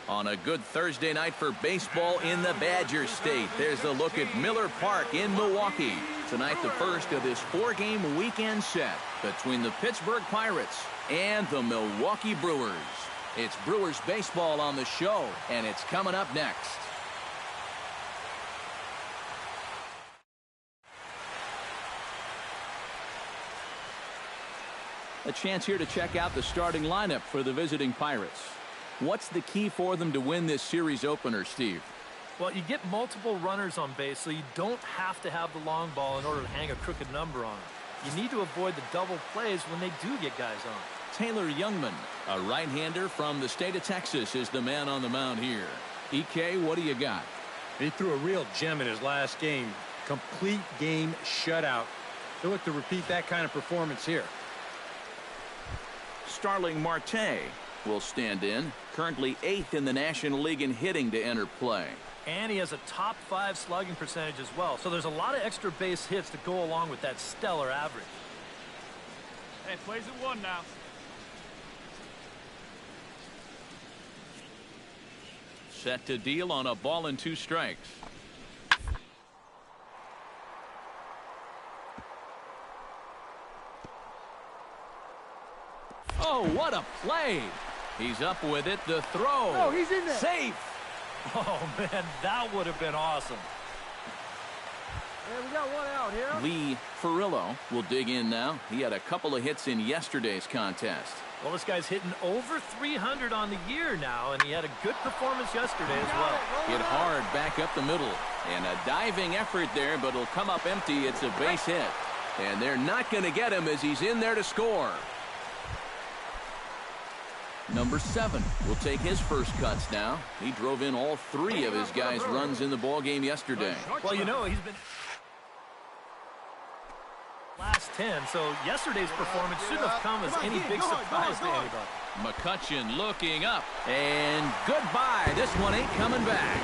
On a good Thursday night for baseball in the Badger State. There's a look at Miller Park in Milwaukee. Tonight, the first of this 4-game weekend set between the Pittsburgh Pirates and the Milwaukee Brewers. It's Brewers baseball on the show, and it's coming up next. A chance here to check out the starting lineup for the visiting Pirates. What's the key for them to win this series opener, Steve? Well, you get multiple runners on base, so you don't have to have the long ball in order to hang a crooked number on it. You need to avoid the double plays when they do get guys on. Taylor Youngman, a right-hander from the state of Texas, is the man on the mound here. EK, what do you got? He threw a real gem in his last game. Complete game shutout. He'll look to repeat that kind of performance here. Starling Marte will stand in, currently 8th in the National League in hitting to enter play. And he has a top 5 slugging percentage as well, so there's a lot of extra base hits to go along with that stellar average. Hey, plays at 1 now. Set to deal on a ball and 2 strikes. Oh, what a play! He's up with it. The throw. Oh, he's in there. Safe. Oh, man, that would have been awesome. Hey, we got one out here. Lee Ferrillo will dig in now. He had a couple of hits in yesterday's contest. Well, this guy's hitting over 300 on the year now, and he had a good performance yesterday as well. Hit hard back up the middle. And a diving effort there, but it'll come up empty. It's a base hit. And they're not going to get him as he's in there to score. Number 7 will take his first cuts now. He drove in all 3 of his guys' runs in the ball game yesterday. Well, you know, he's been last 10, so yesterday's performance shouldn't have come as any big surprise to anybody. McCutchen looking up, and goodbye. This one ain't coming back.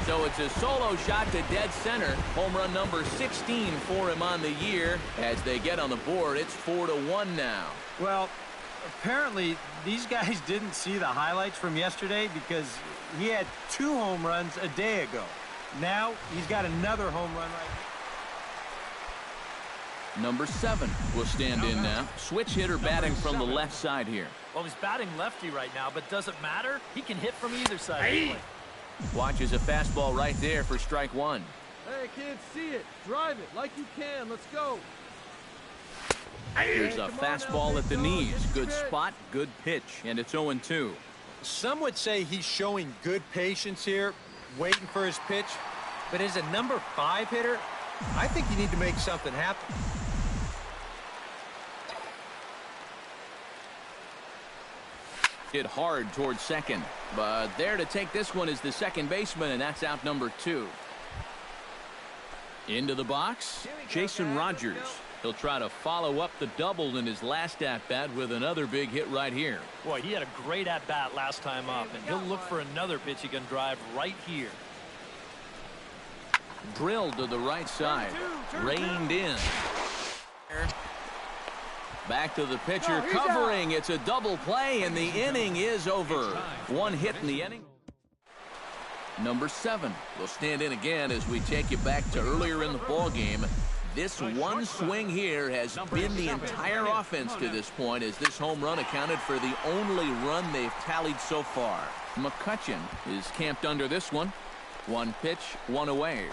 So it's a solo shot to dead center. Home run number 16 for him on the year. As they get on the board, it's 4-1 now. Well, apparently these guys didn't see the highlights from yesterday because he had 2 home runs a day ago. Now he's got another home run right now. Number 7 will stand in now. Switch hitter batting from the left side here. Well, he's batting lefty right now, but doesn't matter. He can hit from either side. Watches a fastball right there for strike 1. Hey, kids, see it. Drive it like you can. Let's go. Here's a fastball at the knees. Good spot, good pitch, and it's 0-2. Some would say he's showing good patience here, waiting for his pitch. But as a number 5 hitter, I think you need to make something happen. Hit hard towards second, but there to take this one is the second baseman, and that's out number 2. Into the box, Jason Rogers. He'll try to follow up the double in his last at-bat with another big hit right here. Boy, he had a great at-bat last time up, and he'll look for another pitch he can drive right here. Drilled to the right side, reined in. Back to the pitcher, covering. It's a double play, and the inning is over. 1 hit in the inning. Number 7 will stand in again as we take you back to earlier in the ball game. This one swing here has been the entire offense to this point, as this home run accounted for the only run they've tallied so far. McCutchen is camped under this one. 1 pitch, 1 away.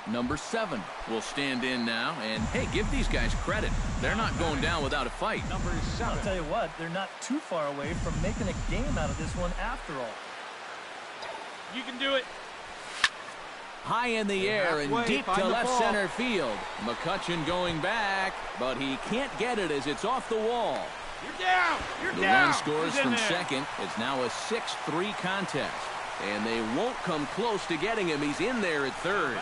Number 7 will stand in now, and hey, give these guys credit. They're not going down without a fight. Number 7. I'll tell you what, they're not too far away from making a game out of this one after all. You can do it. High in the air and deep to left center field. McCutchen going back, but he can't get it as it's off the wall. You're down. You're down. The run scores from second. It's now a 6-3 contest, and they won't come close to getting him. He's in there at third.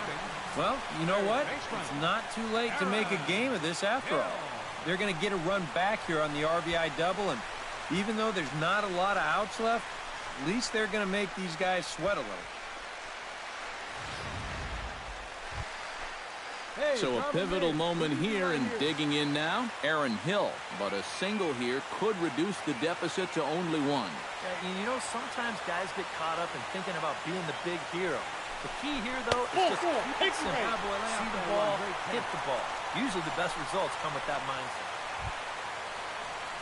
Well, you know what? It's not too late to make a game of this after all. They're going to get a run back here on the RBI double, and even though there's not a lot of outs left, at least they're going to make these guys sweat a little. Hey, So a pivotal moment here, and digging in now, Aaron Hill. But a single here could reduce the deficit to only one. Yeah, you know, sometimes guys get caught up in thinking about being the big hero. The key here, though, is just keep it simple. See the ball, hit the ball. Usually the best results come with that mindset.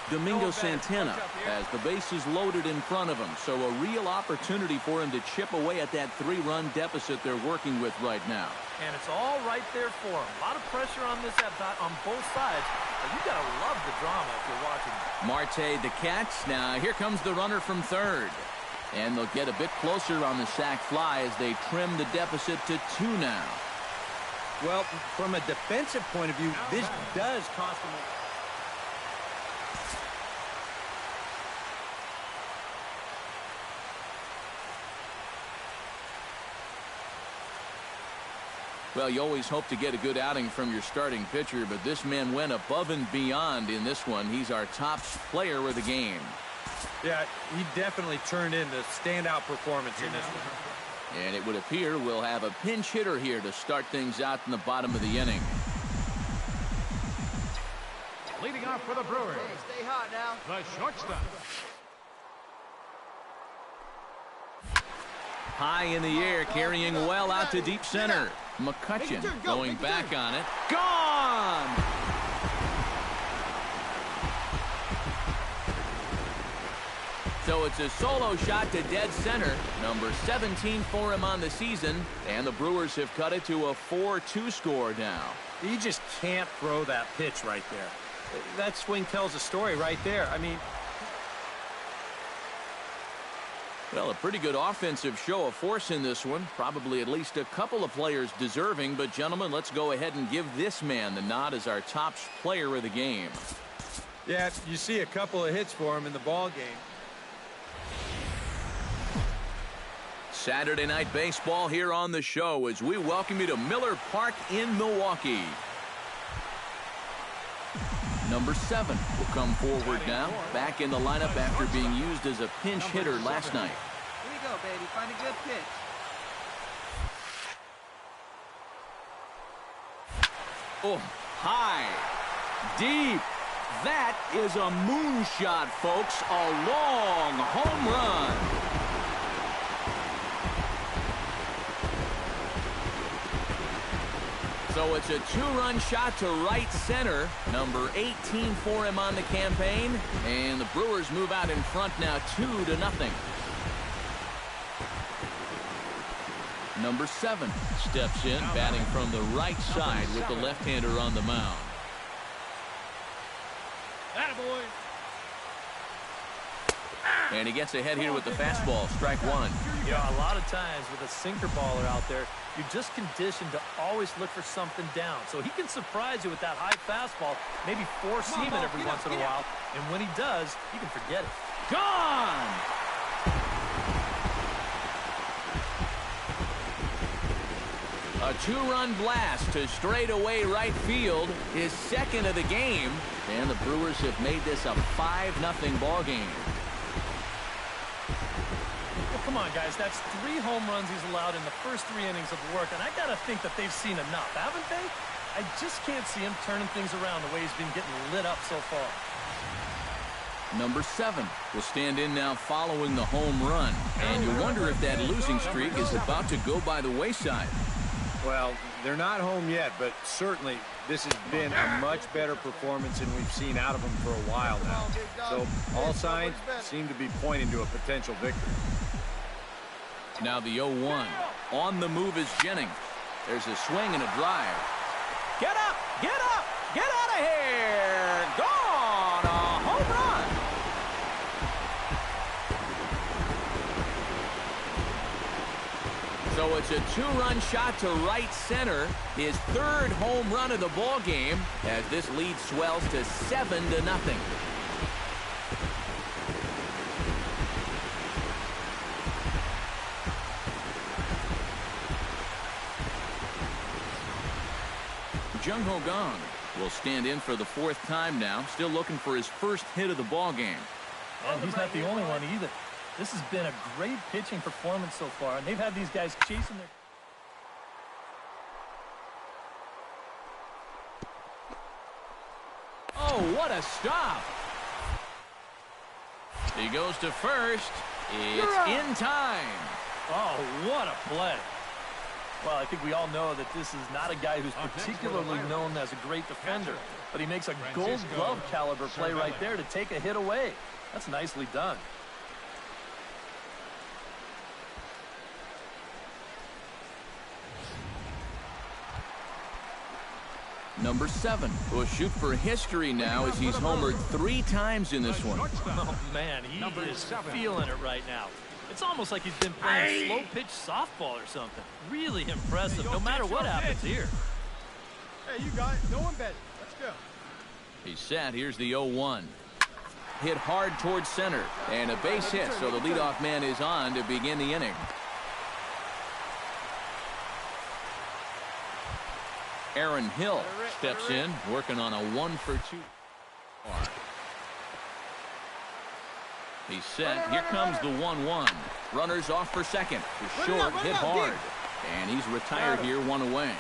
Domingo Santana has the bases loaded in front of him, so a real opportunity for him to chip away at that 3-run deficit they're working with right now. And it's all right there for him. A lot of pressure on this at-bat on both sides, but you gotta love the drama if you're watching. Marte the catch. Now here comes the runner from third. And they'll get a bit closer on the sac fly as they trim the deficit to 2 now. Well, from a defensive point of view, this does cost them. Well, you always hope to get a good outing from your starting pitcher, but this man went above and beyond in this one. He's our top player of the game. Yeah, he definitely turned in the standout performance in this one. And it would appear we'll have a pinch hitter here to start things out in the bottom of the inning. Leading off for the Brewers. Hey, stay hot now. The shortstop. High in the air, carrying well out to deep center. McCutchen going back on it. Gone! So it's a solo shot to dead center. Number 17 for him on the season. And the Brewers have cut it to a 4-2 score now. He just can't throw that pitch right there. That swing tells a story right there. I mean, well, a pretty good offensive show of force in this one. Probably at least a couple of players deserving. But, gentlemen, let's go ahead and give this man the nod as our top player of the game. yeah, you see a couple of hits for him in the ball game. Saturday Night Baseball here on the show as we welcome you to Miller Park in Milwaukee. Number 7 will come forward now, back in the lineup after being used as a pinch hitter last night. Here you go, baby. Find a good pitch. Oh, high, deep. That is a moonshot, folks. A long home run. So it's a 2-run shot to right center. Number 18 for him on the campaign. And the Brewers move out in front now 2-0. Number 7 steps in, batting from the right side with the left-hander on the mound. Attaboy. And he gets ahead here with the fastball, strike 1. Yeah, a lot of times with a sinker baller out there, you're just conditioned to always look for something down. So he can surprise you with that high fastball, maybe four-seam it every once in a while. And when he does, you can forget it. Gone! A 2-run blast to straightaway right field, his second of the game. And the Brewers have made this a 5-0 ball game. Well, come on, guys. That's 3 home runs he's allowed in the first 3 innings of work, and I got to think that they've seen enough, haven't they? I just can't see him turning things around the way he's been getting lit up so far. Number 7 will stand in now following the home run. And you wonder if that losing streak is about to go by the wayside. Well, they're not home yet, but certainly this has been a much better performance than we've seen out of them for a while now. So all signs seem to be pointing to a potential victory. Now the 0-1. On the move is Jennings. There's a swing and a drive. Get up! Get up! Get out of here! Gone! A home run! So it's a 2-run shot to right center. His 3rd home run of the ball game as this lead swells to 7-0. Jung Ho Gong will stand in for the 4th time now, still looking for his first hit of the ball game. And he's not the only one either. This has been a great pitching performance so far, and they've had these guys chasing their... Oh, what a stop. He goes to first. It's in time. Oh, what a play. Well, I think we all know that this is not a guy who's particularly known as a great defender, but he makes a gold glove caliber play right there to take a hit away. That's nicely done. Number 7 will shoot for history now as he's homered 3 times in this one. Oh, man, he is feeling it right now. It's almost like he's been playing slow-pitch softball or something. Really impressive, no matter what happens here. Hey, you got it. No one bet. Let's go. He's set. Here's the 0-1. Hit hard towards center. And a base hit, so the leadoff man is on to begin the inning. Aaron Hill steps in, working on a 1-for-2. He's set. Here comes the 1-1. Runners off for second. The short hit hard. And he's retired here, 1 away.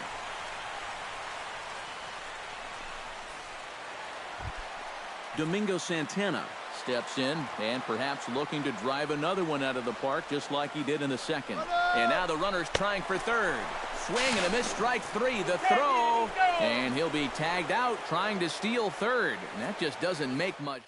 Domingo Santana steps in and perhaps looking to drive another one out of the park just like he did in the second. And now the runner's trying for third. Swing and a miss, strike 3. The throw. And he'll be tagged out trying to steal third. And that just doesn't make much.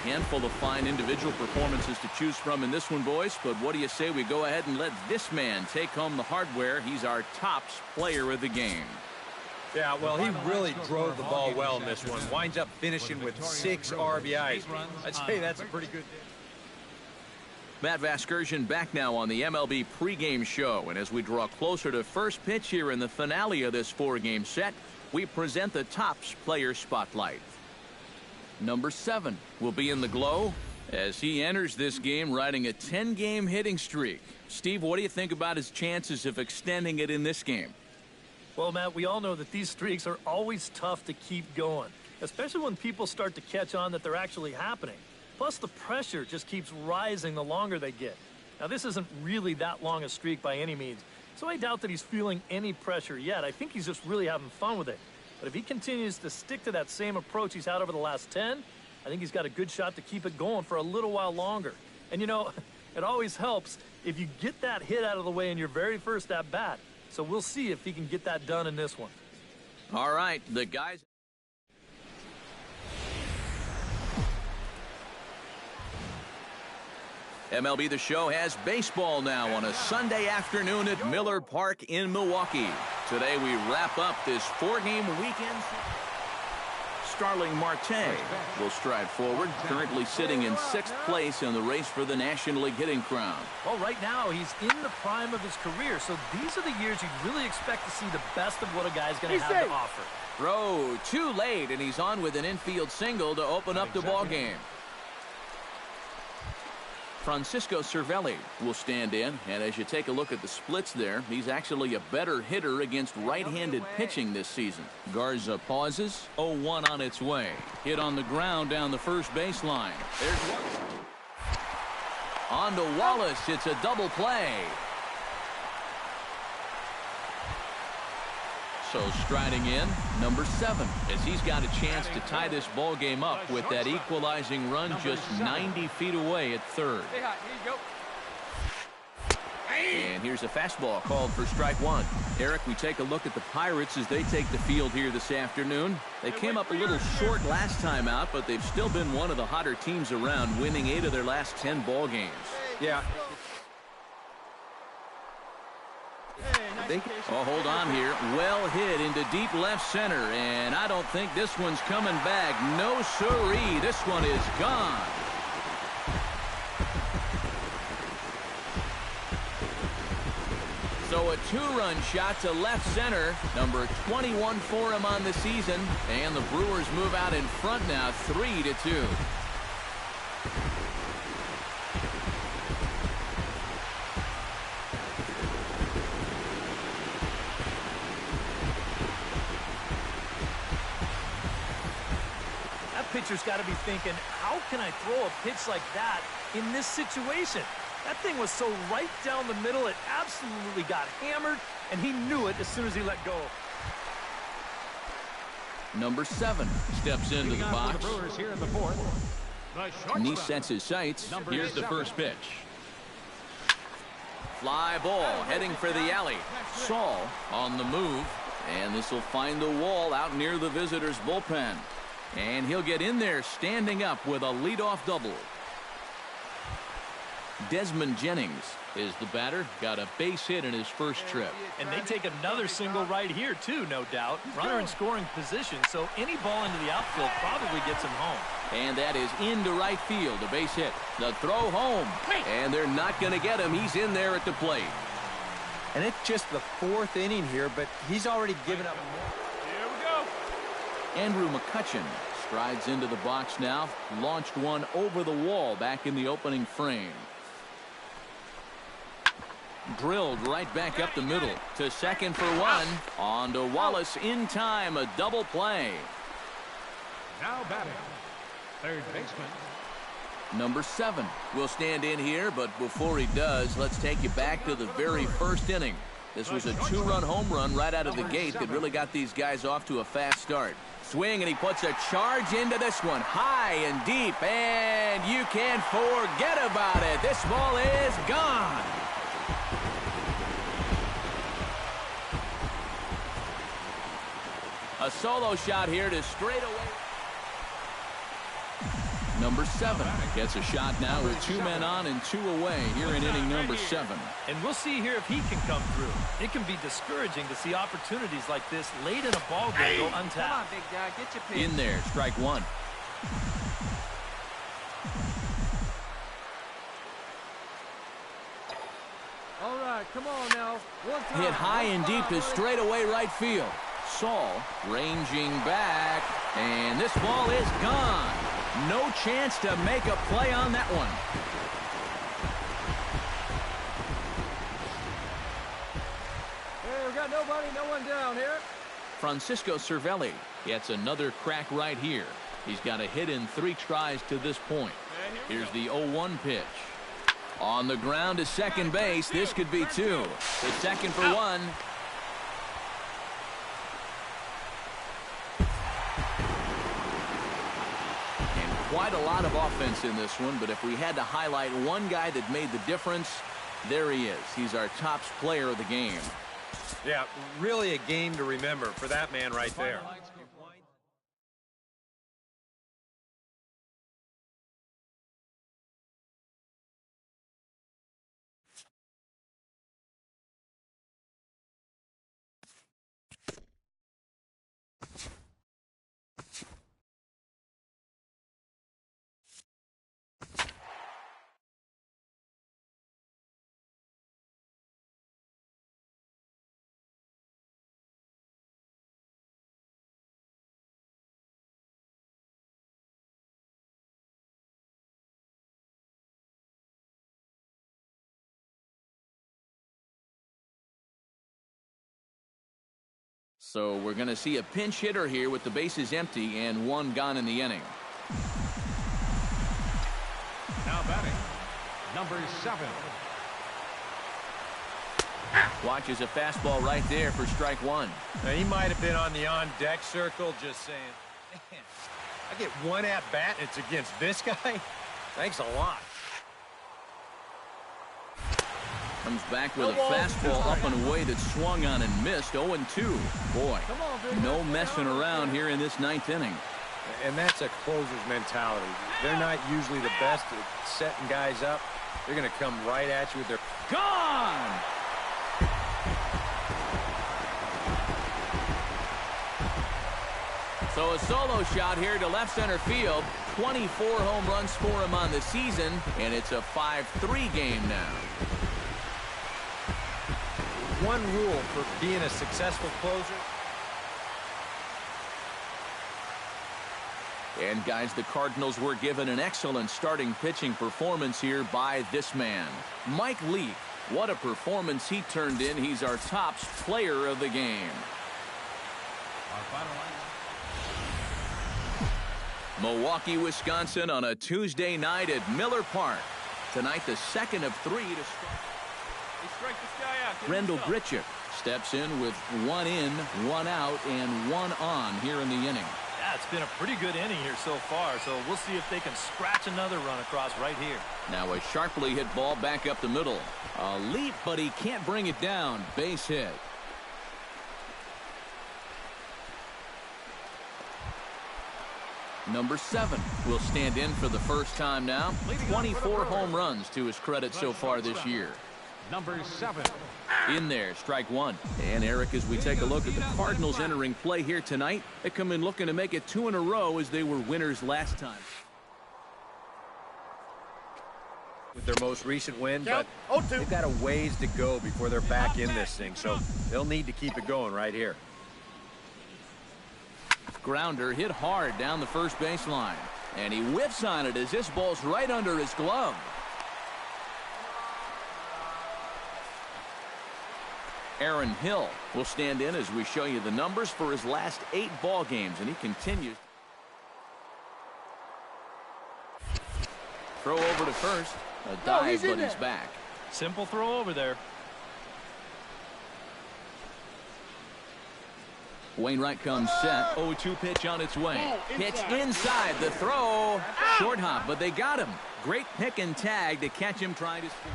Handful of fine individual performances to choose from in this one, boys, but what do you say we go ahead and let this man take home the hardware? He's our tops player of the game. Yeah, well, he really drove the ball well in this one. Winds up finishing with 6 RBIs. I'd say that's a pretty good day. Matt Vasgersian back now on the MLB pregame show, and as we draw closer to first pitch here in the finale of this 4-game set, we present the tops player spotlight. Number 7 will be in the glow as he enters this game riding a 10-game hitting streak. Steve, what do you think about his chances of extending it in this game? Well, Matt, we all know that these streaks are always tough to keep going, especially when people start to catch on that they're actually happening. Plus, the pressure just keeps rising the longer they get. Now, this isn't really that long a streak by any means, so I doubt that he's feeling any pressure yet. I think he's just really having fun with it. But if he continues to stick to that same approach he's had over the last 10, I think he's got a good shot to keep it going for a little while longer. And, you know, it always helps if you get that hit out of the way in your very first at-bat. So we'll see if he can get that done in this one. All right, the guys. MLB The Show has baseball now on a Sunday afternoon at Miller Park in Milwaukee. Today we wrap up this 4-game weekend. Starling Marte will stride forward, currently sitting in 6th place in the race for the National League hitting crown. Well, right now he's in the prime of his career, so these are the years you'd really expect to see the best of what a guy's going to have to offer. Throw too late, and he's on with an infield single to open up the ball game. Francisco Cervelli will stand in, and as you take a look at the splits there, he's actually a better hitter against right-handed pitching this season. Garza pauses, 0-1 on its way. Hit on the ground down the first baseline. There's one. On to Wallace, it's a double play. So striding in, number 7, as he's got a chance to tie this ball game up with that equalizing run just 90 feet away at third. Here you go. And here's a fastball called for strike 1. Eric, we take a look at the Pirates as they take the field here this afternoon. They came up a little short last time out, but they've still been one of the hotter teams around, winning 8 of their last 10 ball games. Yeah. Oh, hold on here. Well hit into deep left center, and I don't think this one's coming back. No siree. This one is gone. So a 2-run shot to left center, number 21 for him on the season, and the Brewers move out in front now, 3-2. pitcher's got to be thinking, how can I throw a pitch like that in this situation? That thing was so right down the middle, it absolutely got hammered, and he knew it as soon as he let go. Number 7 steps into the box. The Brewers here in the fourth. And he sets his sights. Here's the first pitch. Fly ball heading for the alley. Saul on the move. And this will find the wall out near the visitors' bullpen. And he'll get in there standing up with a leadoff double. Desmond Jennings is the batter. Got a base hit in his first trip. And they take another single right here, too, no doubt. Runner in scoring position, so any ball into the outfield probably gets him home. And that is into right field, a base hit. The throw home. And they're not going to get him. He's in there at the plate. And it's just the 4th inning here, but he's already given up more. Here we go. Andrew McCutchen strides into the box now. Launched one over the wall back in the opening frame. Drilled right back up the middle to second for one. On to Wallace in time. A double play. Now batting, third baseman. Number 7 will stand in here, but before he does, let's take you back to the very first inning. This was a 2-run home run right out of the gate that really got these guys off to a fast start. Swing, and he puts a charge into this one, high and deep, and you can't forget about it. This ball is gone. A solo shot here to straight away. Number 7 gets a shot now with 2 men on and 2 away here in inning number 7. And we'll see here if he can come through. It can be discouraging to see opportunities like this late in a ball game go untapped. Come on, big guy, get your pitch. In there, strike 1. All right, come on now. One time. Hit high and deep to straightaway right field. Saul ranging back, and this ball is gone. No chance to make a play on that one. Hey, we got nobody, no one down here. Francisco Cervelli gets another crack right here. He's got a hit in 3 tries to this point. Here's the 0-1 pitch. On the ground to second base. This could be 2. The second for 1. Quite a lot of offense in this one, but if we had to highlight one guy that made the difference, there he is. He's our top player of the game. Yeah, really a game to remember for that man right there. So we're going to see a pinch hitter here with the bases empty and 1 gone in the inning. Now batting, number 7. Watches a fastball right there for strike 1. Now, he might have been on the on-deck circle just saying, man, I get 1 at-bat and it's against this guy? Thanks a lot. Comes back with a fastball up and away that swung on and missed. 0-2. Boy, no messing around here in this 9th inning. And that's a closer's mentality. They're not usually the best at setting guys up. They're going to come right at you with their... Gone! So a solo shot here to left center field. 24 home runs for him on the season, and it's a 5-3 game now. One rule for being a successful closer. And guys, the Cardinals were given an excellent starting pitching performance here by this man, Mike Leake. What a performance he turned in. He's our top player of the game. Milwaukee, Wisconsin on a Tuesday night at Miller Park. Tonight, the second of 3 to start. They strike this guy out. Rendell Gritchick steps in with 1 in, 1 out, and 1 on here in the inning. Yeah, it's been a pretty good inning here so far, so we'll see if they can scratch another run across right here. Now a sharply hit ball back up the middle. A leap, but he can't bring it down. Base hit. Number 7 will stand in for the first time now. 24 home runs to his credit so far this year. Number 7. In there, strike 1. And Eric, as we take a look at the Cardinals entering play here tonight, they come in looking to make it 2 in a row as they were winners last time. With their most recent win, but they've got a ways to go before they're back in this thing, so they'll need to keep it going right here. Grounder hit hard down the first baseline, and he whiffs on it as this ball's right under his glove. Aaron Hill will stand in as we show you the numbers for his last 8 ball games, and he continues. Throw over to first. A dive, but he's back. Simple throw over there. Wainwright comes set. 0-2 pitch on its way. Pitch inside. The throw. Short hop, but they got him. Great pick and tag to catch him trying to steal.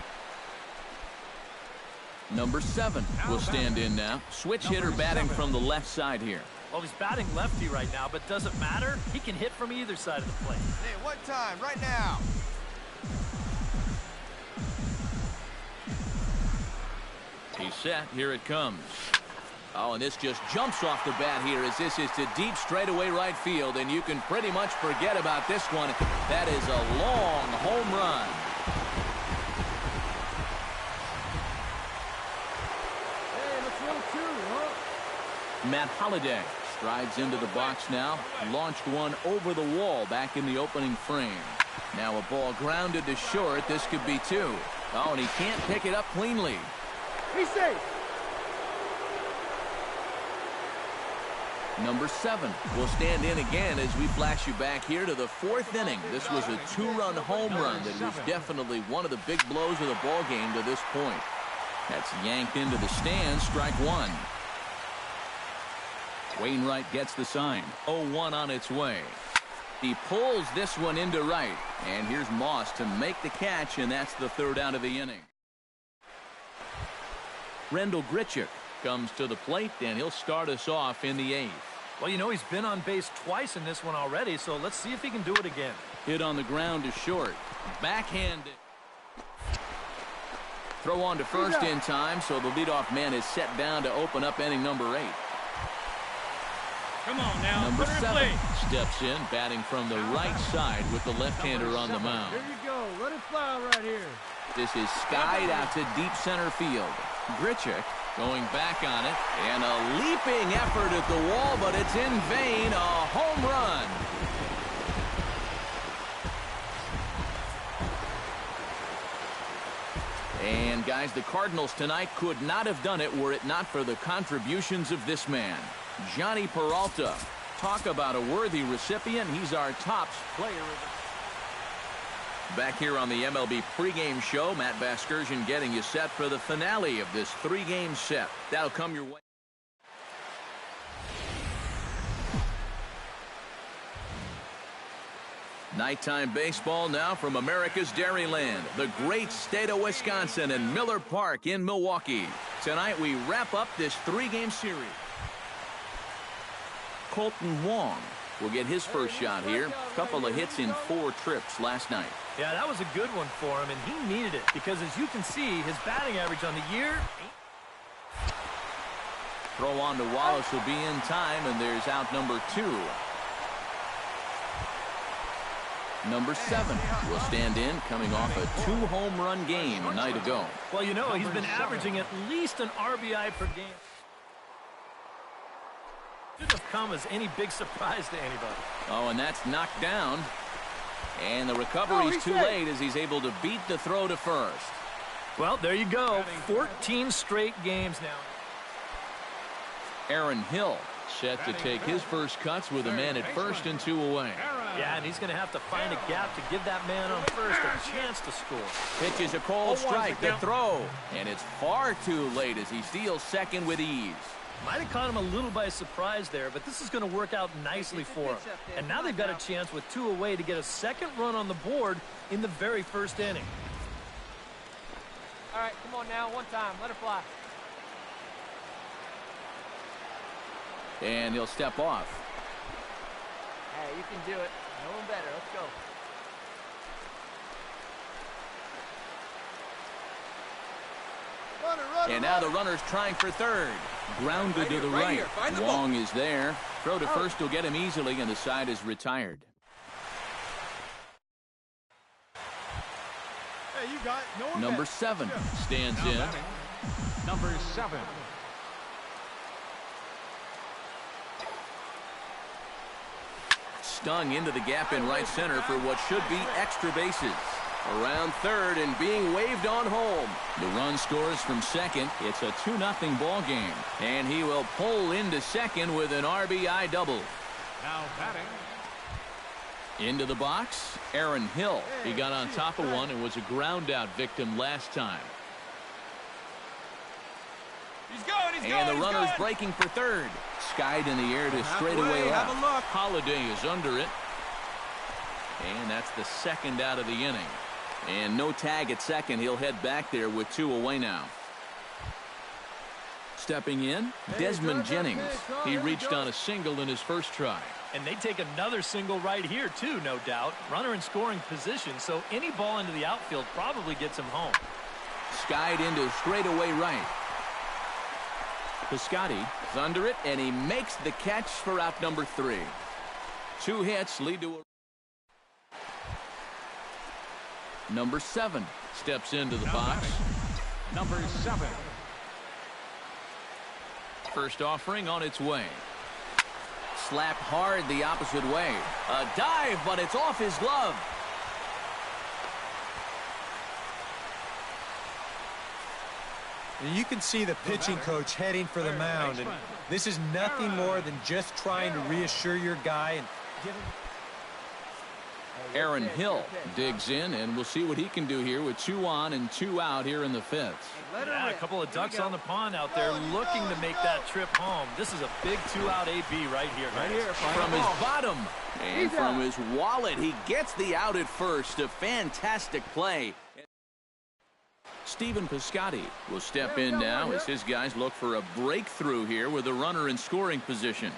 Number 7 will stand in now. Switch hitter batting from the left side here. Well, he's batting lefty right now, but doesn't matter. He can hit from either side of the plate. Hey, what time? Right now. He's set. Here it comes. Oh, and this just jumps off the bat here as this is to deep straightaway right field, and you can pretty much forget about this one. That is a long home run. Hey, let's roll 2, huh? Matt Holliday strides into the box now. Launched one over the wall back in the opening frame. Now a ball grounded to short. This could be 2. Oh, and he can't pick it up cleanly. Be safe. Number 7 will stand in again as we flash you back here to the 4th inning. This was a 2-run home run that was definitely one of the big blows of the ball game to this point. That's yanked into the stands. Strike 1. Wainwright gets the sign. 0-1 on its way. He pulls this one into right. And here's Moss to make the catch, and that's the 3rd out of the inning. Rendell Gritchick comes to the plate, and he'll start us off in the 8th. Well, you know, he's been on base twice in this one already, so let's see if he can do it again. Hit on the ground to short. Backhanded. Throw on to first in time, so the leadoff man is set down to open up inning number 8. Come on now. Number 7 steps in, batting from the right side with the left-hander on the mound. Here you go. Let it fly right here. This is skied out to deep center field. Gritchick going back on it, and a leaping effort at the wall, but it's in vain. A home run. And guys, the Cardinals tonight could not have done it were it not for the contributions of this man, Johnny Peralta. Talk about a worthy recipient. He's our tops player of the... Back here on the MLB pregame show, Matt Vasgersian getting you set for the finale of this 3-game set. That'll come your way. Nighttime baseball now from America's Dairyland, the great state of Wisconsin, and Miller Park in Milwaukee. Tonight we wrap up this 3-game series. Colton Wong will get his first shot here. A couple of hits in 4 trips last night. Yeah, that was a good one for him, and he needed it because, as you can see, his batting average on the year... Throw on to Wallace will be in time, and there's out number 2. Number 7 will stand in, coming off a 2-home run game a night ago. Well, you know, he's been averaging at least an RBI per game. Shouldn't have come as any big surprise to anybody. Oh, and that's knocked down. And the recovery's too late as he's able to beat the throw to first. Well, there you go. 14 straight games now. Aaron Hill Set to take his first cuts with a man at first and 2 away. Yeah, and he's going to have to find a gap to give that man on first a chance to score. Pitches a cold strike, the throw, and it's far too late as he steals second with ease. Might have caught him a little by surprise there, but this is going to work out nicely for him. And now they've got a chance with 2 away to get a second run on the board in the very first inning. All right, come on now, one time, let her fly. And he'll step off. Hey, you can do it. No one better. Let's go. And now the runner's trying for third. Grounded to the right. Wong is there. Throw to first will get him easily, and the side is retired. Hey, you got no one Number 7 stands in. Number 7. Stung into the gap in right center for what should be extra bases. Around third and being waved on home. The run scores from second. It's a 2-0 ball game. And he will pull into second with an RBI double. Now batting. Into the box, Aaron Hill. He got on top of one and was a ground out victim last time. He's going, And the runner's breaking for third. Skied in the air to straightaway left. Holiday is under it. And that's the second out of the inning. And no tag at second. He'll head back there with 2 away now. Stepping in, Desmond Jennings. He reached on a single in his first try. And they take another single right here, too, no doubt. Runner in scoring position, so any ball into the outfield probably gets him home. Skied into straightaway right. Piscotty is under it, and he makes the catch for out number 3. 2 hits lead to a... Number 7 steps into the box. Number 7. First offering on its way. Slapped hard the opposite way. A dive, but it's off his glove. You can see the pitching coach heading for the mound, and this is nothing more than just trying to reassure your guy and give him... Aaron Hill digs in, and we'll see what he can do here with 2 on and 2 out here in the 5th. Yeah, a couple of ducks on the pond out there looking to make that trip home. This is a big 2-out AB right here. From his bottom and from his wallet, he gets the out at first. A fantastic play. Stephen Piscotty will step in now as his guys look for a breakthrough here with a runner in scoring position.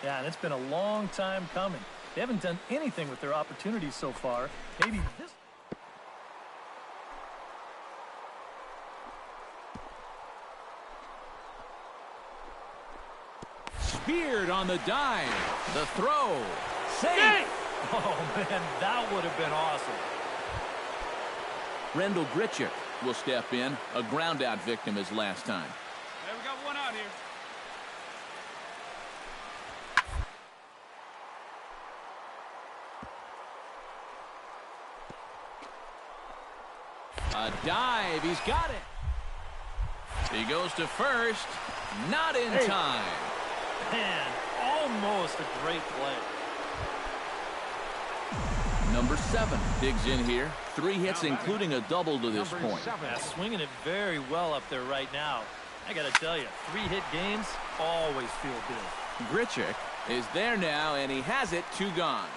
Yeah, and it's been a long time coming. They haven't done anything with their opportunities so far. Maybe this... Speared on the dive. The throw. Safe. Oh, man, that would have been awesome. Rendell Grichuk will step in. A ground out victim as last time. Hey, we got one out here. A dive. He's got it. He goes to first. Not in time. Man, almost a great play. Number 7 digs in here. 3 hits, including a double to this point. Yeah, swinging it very well up there right now. I got to tell you, 3-hit games always feel good. Grichuk is there now, and he has it. 2 gone.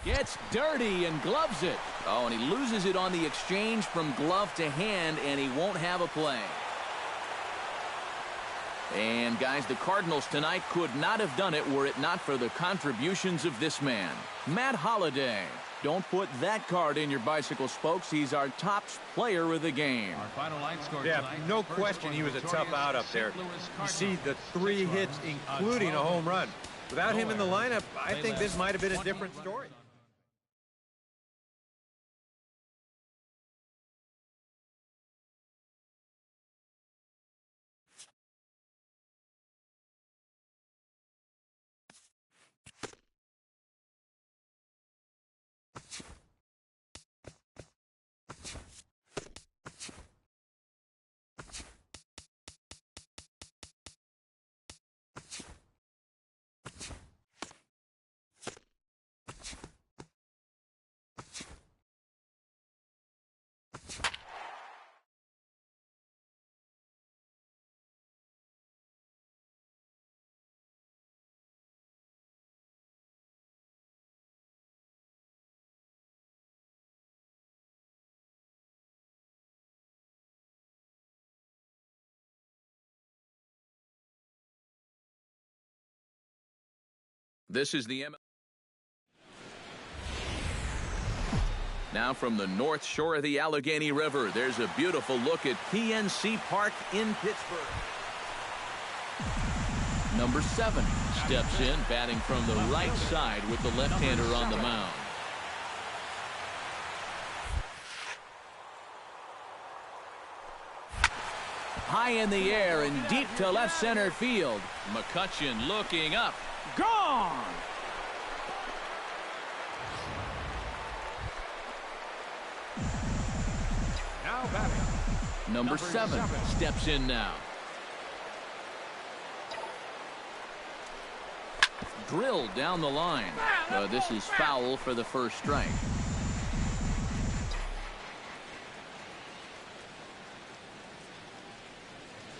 Gets dirty and gloves it. Oh, and he loses it on the exchange from glove to hand, and he won't have a play. And, guys, the Cardinals tonight could not have done it were it not for the contributions of this man, Matt Holliday. Don't put that card in your bicycle spokes. He's our top player of the game. Yeah, no question he was a tough out up there. You see the 3 hits, including a home run. Without him in the lineup, I think this might have been a different story. This is the Now from the north shore of the Allegheny River, there's a beautiful look at PNC Park in Pittsburgh. Number 7 steps in, batting from the right side with the left-hander on the mound. High in the air and deep to left center field. McCutchen looking up. Gone! Now batting. Number 7 steps in now. Drilled down the line. This is foul for the first strike.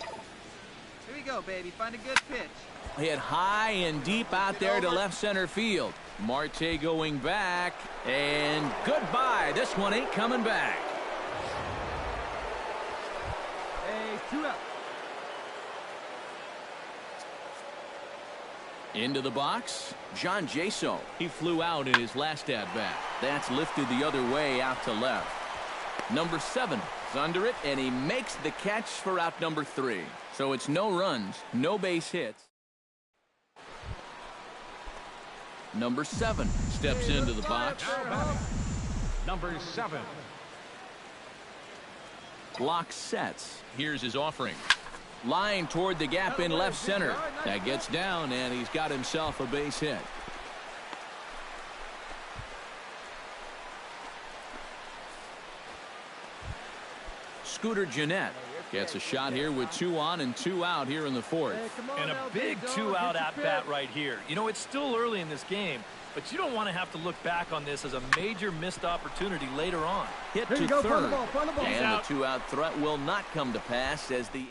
Here we go, baby. Find a good pitch. Hit high and deep out there to left center field. Marte going back. And goodbye. This one ain't coming back. Hey, 2 out. Into the box, John Jaso. He flew out in his last at-bat. That's lifted the other way out to left. Number 7 is under it, and he makes the catch for out number 3. So it's no runs, no base hits. Number 7 steps into the box. Number 7. Block sets. Here's his offering. Line toward the gap in left center. That gets down, and he's got himself a base hit. Scooter Gennett gets a shot here with 2 on and 2 out here in the 4th. And a big 2-out at-bat right here. You know, it's still early in this game, but you don't want to have to look back on this as a major missed opportunity later on. Hit to third. And the 2-out threat will not come to pass as the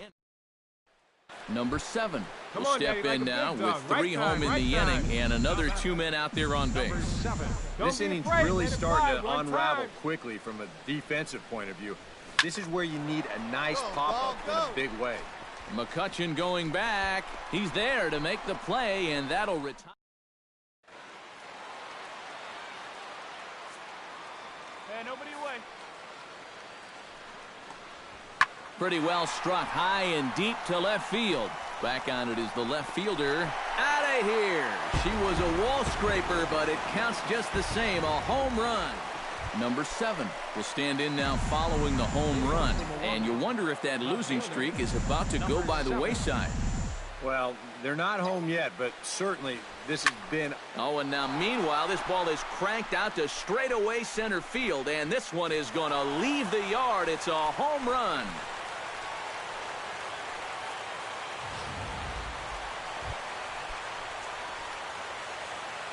Number 7 will step in now with 3 home in the inning and another 2 men out there on base. This inning's really starting to unravel quickly from a defensive point of view. This is where you need a nice pop-up in a big way. McCutchen going back. He's there to make the play, and that'll retire. Hey, nobody away. Pretty well struck high and deep to left field. Back on it is the left fielder. Out of here. She was a wall scraper, but it counts just the same. A home run. Number 7 will stand in now following the home run. And you wonder if that losing streak is about to go by the wayside. Well, they're not home yet, but certainly this has been... Oh, and now meanwhile, this ball is cranked out to straightaway center field, and this one is going to leave the yard. It's a home run.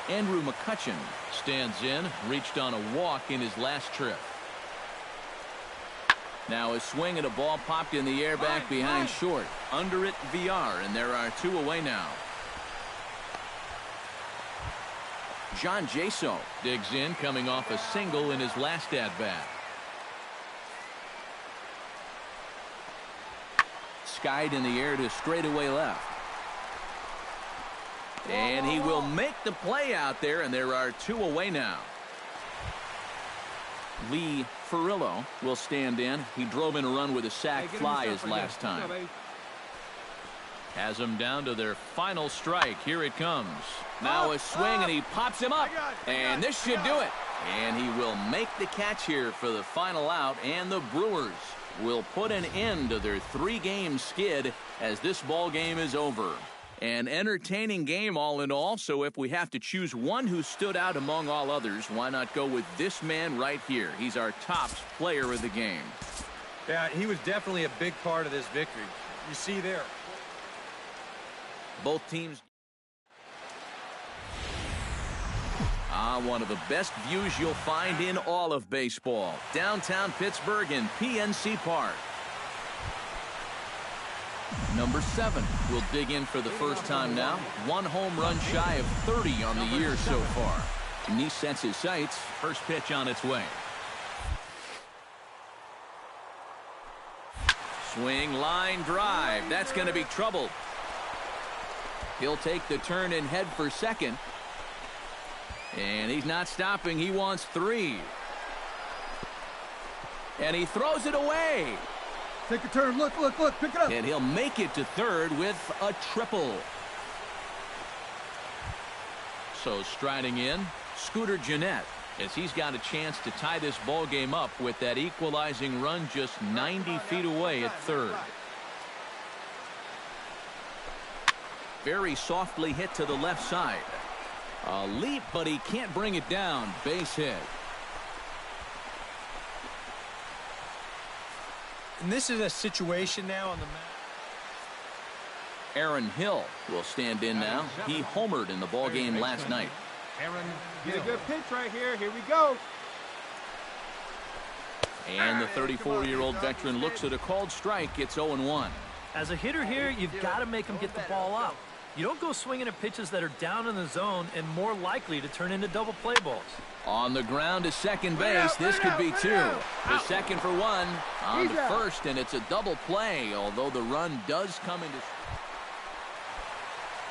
Andrew McCutchen stands in, reached on a walk in his last trip. Now a swing and a ball popped in the air back behind short. Under it, VR, and there are 2 away now. John Jaso digs in, coming off a single in his last at-bat. Skied in the air to straightaway left. And he will make the play out there, and there are 2 away now. Lee Ferrillo will stand in. He drove in a run with a sac fly his last time. Has them down to their final strike. Here it comes. Now a swing, and he pops him up. And this should do it. And he will make the catch here for the final out, and the Brewers will put an end to their 3-game skid as this ball game is over. An entertaining game all in all, so if we have to choose one who stood out among all others, why not go with this man right here? He's our top player of the game. Yeah, he was definitely a big part of this victory. You see there. Both teams. One of the best views you'll find in all of baseball. Downtown Pittsburgh in PNC Park. Number 7 will dig in for the first time now. 1 home run shy of 30 on the year so far. And he sets his sights. First pitch on its way. Swing, line drive. That's going to be trouble. He'll take the turn and head for second. And he's not stopping. He wants 3. And he throws it away. Take a turn. Look, look, look. Pick it up. And he'll make it to third with a triple. So striding in, Scooter Gennett, as he's got a chance to tie this ball game up with that equalizing run just 90 feet away at third. Very softly hit to the left side. A leap, but he can't bring it down. Base hit. And this is a situation now on the mat. Aaron Hill will stand in now. He homered in the ball game last night. Aaron Get a Hill. good pitch right here. Here we go. And the 34-year-old veteran looks at a called strike. It's 0-1. As a hitter here, you've got to make them get the ball out. You don't go swinging at pitches that are down in the zone and more likely to turn into double play balls. On the ground to second base. This could be 2. The second for 1. On to first, and it's a double play, although the run does come into...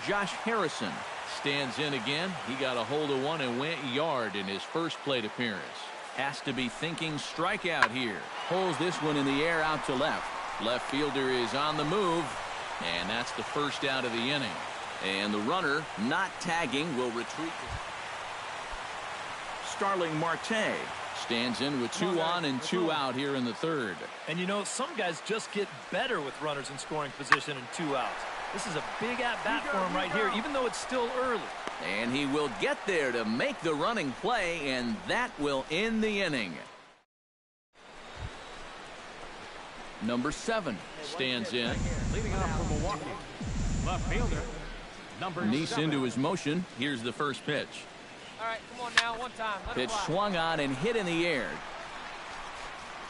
Josh Harrison stands in again. He got a hold of one and went yard in his first plate appearance. Has to be thinking strikeout here. Pulls this one in the air out to left. Left fielder is on the move, and that's the first out of the inning. And the runner, not tagging, will retreat. Starling Marte stands in with 2 on and 2 out here in the third. And you know, some guys just get better with runners in scoring position and 2 outs. This is a big at-bat for him right here, even though it's still early. And he will get there to make the running play, and that will end the inning. Number 7 stands in. Leading off for Milwaukee. Left fielder. Number Neese 7. into his motion. Here's the first pitch. All right, come on now, one time. Let it Pitch fly. swung on and hit in the air.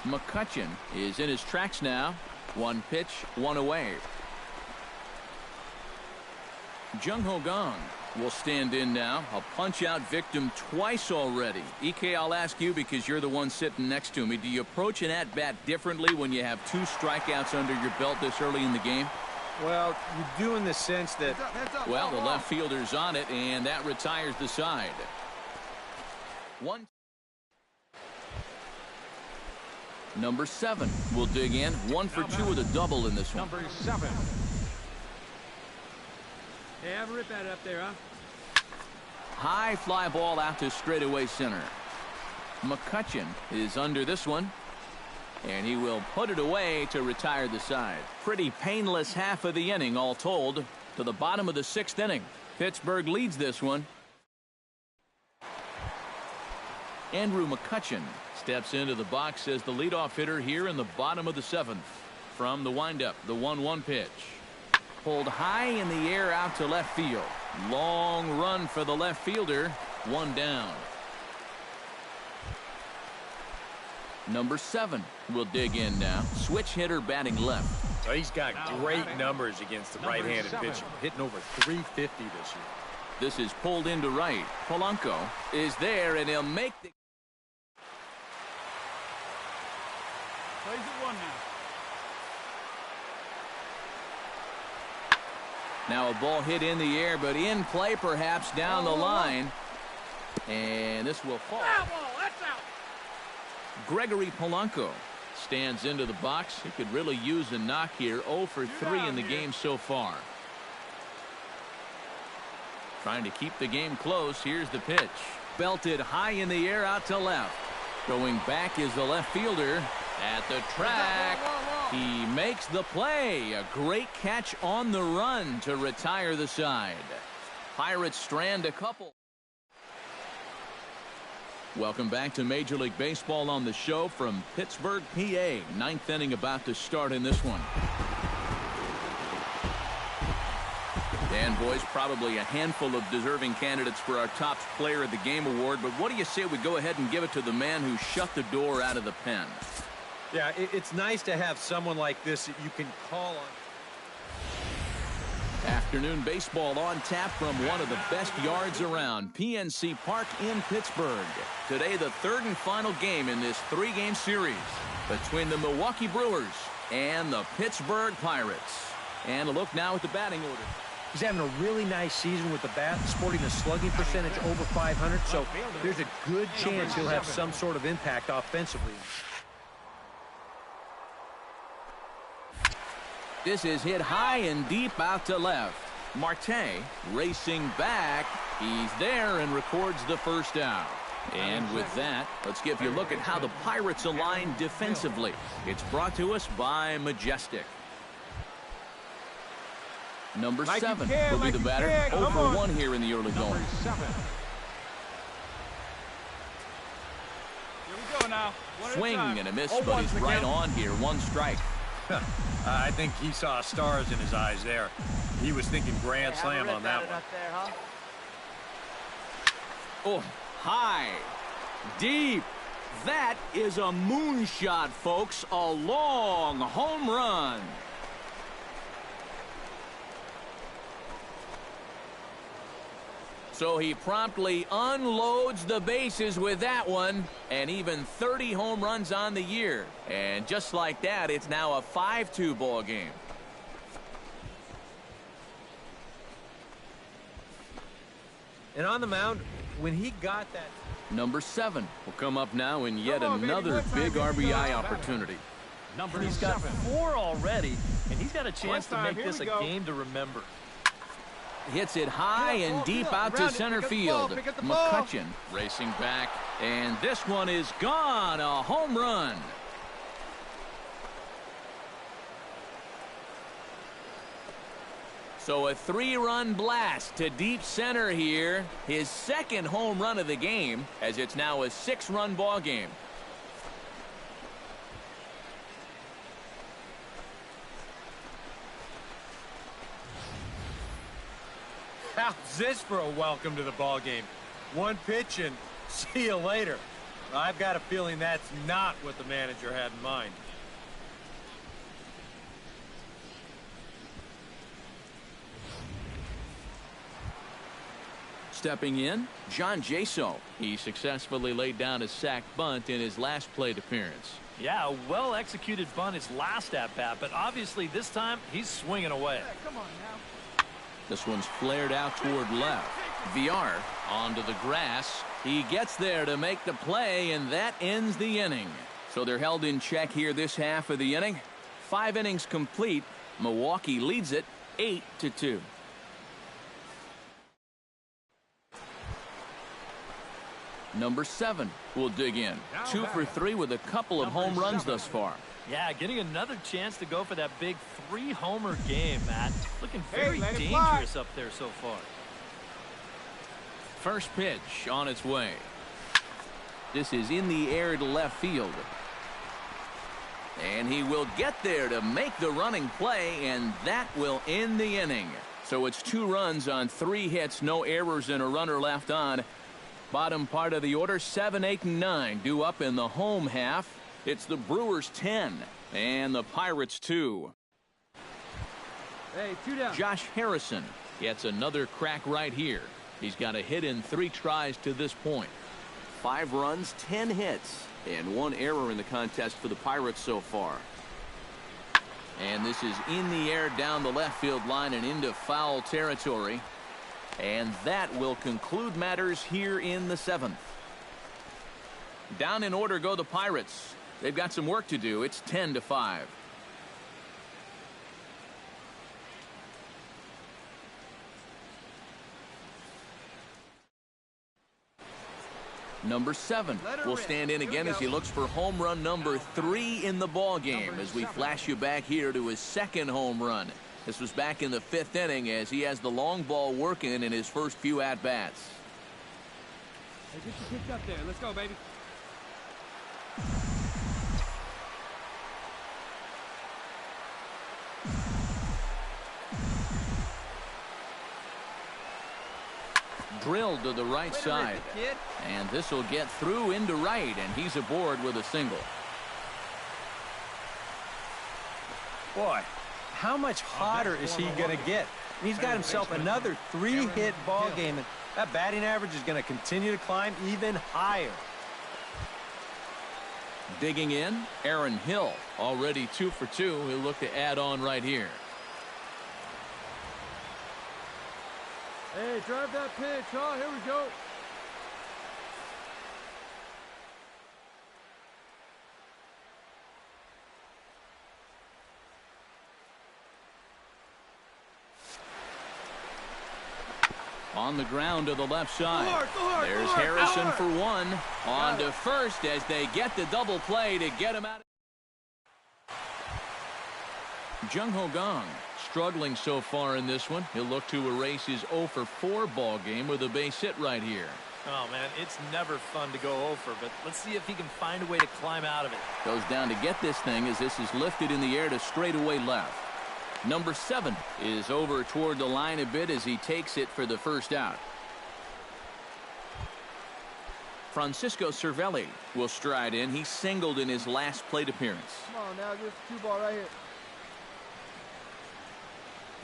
McCutchen is in his tracks now. 1 pitch, 1 away. Jung Ho Gong will stand in now. A punch-out victim twice already. EK, I'll ask you because you're the one sitting next to me. Do you approach an at-bat differently when you have 2 strikeouts under your belt this early in the game? Well, you do in the sense that... Heads up. Well, the left fielder's on it, and that retires the side. 1. Number 7 will dig in. 1 for 2 with a double in this one. Number 7. Hey, have a rip at it up there, huh? High fly ball out to straightaway center. McCutchen is under this one, and he will put it away to retire the side. Pretty painless half of the inning all told. To the bottom of the 6th inning. Pittsburgh leads this one. Andrew McCutchen steps into the box as the leadoff hitter here in the bottom of the 7th. From the windup, the 1-1 pitch. Pulled high in the air out to left field. Long run for the left fielder. 1 down. Number 7 will dig in now. Switch hitter batting left. Oh, he's got great numbers against the right-handed pitcher. Hitting over 350 this year. This is pulled into right. Polanco is there, and he'll make the... Plays at 1 now. Now a ball hit in the air, but in play perhaps down the line. And this will fall. That's out. Gregory Polanco stands into the box. He could really use a knock here. 0 for 3 in the game so far. Trying to keep the game close. Here's the pitch. Belted high in the air out to left. Going back is the left fielder at the track. He makes the play. A great catch on the run to retire the side. Pirates strand a couple. Welcome back to Major League Baseball on the show from Pittsburgh, PA. 9th inning about to start in this one. And boys, probably a handful of deserving candidates for our top player of the game award. But what do you say we go ahead and give it to the man who shut the door out of the pen? Yeah, it's nice to have someone like this that you can call on. Afternoon baseball on tap from one of the best yards around, PNC Park in Pittsburgh. Today, the 3rd and final game in this 3-game series between the Milwaukee Brewers and the Pittsburgh Pirates. And a look now at the batting order. He's having a really nice season with the bat, sporting a slugging percentage over 500, so there's a good chance he'll have some sort of impact offensively. This is hit high and deep out to left. Marte racing back. He's there and records the first out. And with that, let's give you a look at how the Pirates align defensively. It's brought to us by Majestic. Number 7 will be the batter. 0-for-1 here in the early going. Here we go now. Swing and a miss, but he's right on here. 1 strike. I think he saw stars in his eyes there. He was thinking grand slam on that one. Up there, huh? Oh, high, deep. That is a moonshot, folks. A long home run. So he promptly unloads the bases with that one, and even 30 home runs on the year. And just like that, it's now a 5-2 ball game. And on the mound, when he got that... Number 7 will come up now in yet another big RBI opportunity. And he's got 4 already, and he's got a chance to make this a game to remember. Hits it high and deep out to center field. McCutchen racing back, and this one is gone. A home run. So a 3-run blast to deep center here. His second home run of the game, as it's now a 6-run ball game. How's this for a welcome to the ball game? 1 pitch and see you later. I've got a feeling that's not what the manager had in mind. Stepping in, John Jaso. He successfully laid down a sac bunt in his last plate appearance. Yeah, a well-executed bunt his last at-bat, but obviously this time he's swinging away. Hey, come on now. This one's flared out toward left. VR onto the grass. He gets there to make the play, and that ends the inning. So they're held in check here this half of the inning. 5 innings complete. Milwaukee leads it 8-2. Number 7 will dig in. 2 for 3 with a couple of home runs thus far. Yeah, getting another chance to go for that big 3-homer game, Matt. Looking very dangerous up there so far. First pitch on its way. This is in the air to left field. And he will get there to make the running play, and that will end the inning. So it's 2 runs on 3 hits, no errors, and a runner left on. Bottom part of the order, 7, 8, and 9 due up in the home half. It's the Brewers 10 and the Pirates 2. Hey, 2 down. Josh Harrison gets another crack right here. He's got a hit in 3 tries to this point. 5 runs, 10 hits, and 1 error in the contest for the Pirates so far. And this is in the air down the left field line and into foul territory. And that will conclude matters here in the 7th. Down in order go the Pirates. They've got some work to do. It's 10-5. Number 7 will stand in again as he looks for home run number 3 in the ball game as we flash you back here to his 2nd home run. This was back in the 5th inning as he has the long ball working in his first few at-bats. Hey, get your kicked up there. Let's go, baby. Drilled to the right side. And this will get through into right, and he's aboard with a single. Boy, how much hotter is he going to get? He's got himself another 3-hit ball game, and that batting average is going to continue to climb even higher. Digging in, Aaron Hill, already 2 for 2. He'll look to add on right here. Hey, drive that pitch. Oh, here we go. On the ground to the left side. Go hard, There's go hard, Harrison go hard. for one. On to first as they get the double play to get him out. Jung Ho Gong struggling so far in this one. He'll look to erase his 0 for 4 ball game with a base hit right here. Oh, man, it's never fun to go over, but let's see if he can find a way to climb out of it. Goes down to get this thing as this is lifted in the air to straightaway left. Number 7 is over toward the line a bit as he takes it for the first out. Francisco Cervelli will stride in. He singled in his last plate appearance. Come on now, give us a 2-ball right here.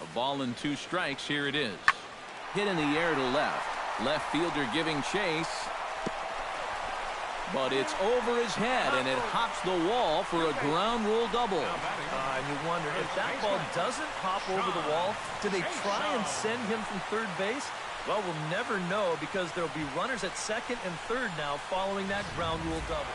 A ball and 2 strikes. Here it is. Hit in the air to left. Left fielder giving chase. But it's over his head, and it hops the wall for a ground rule double. And you wonder, if that ball doesn't hop over the wall, do they try and send him from third base? Well, we'll never know because there'll be runners at second and third now following that ground rule double.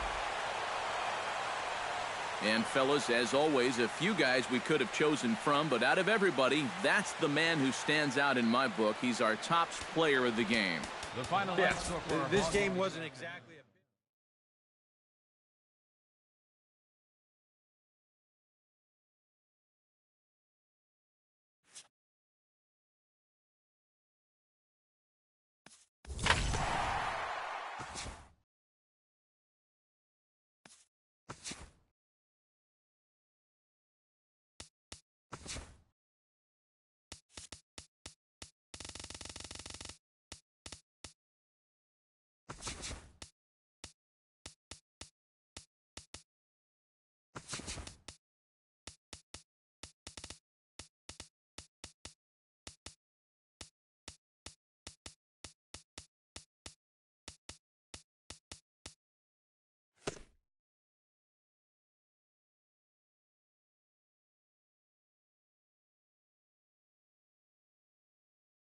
And, fellas, as always, a few guys we could have chosen from, but out of everybody, that's the man who stands out in my book. He's our top player of the game. The final Yeah, score for this game wasn't exactly a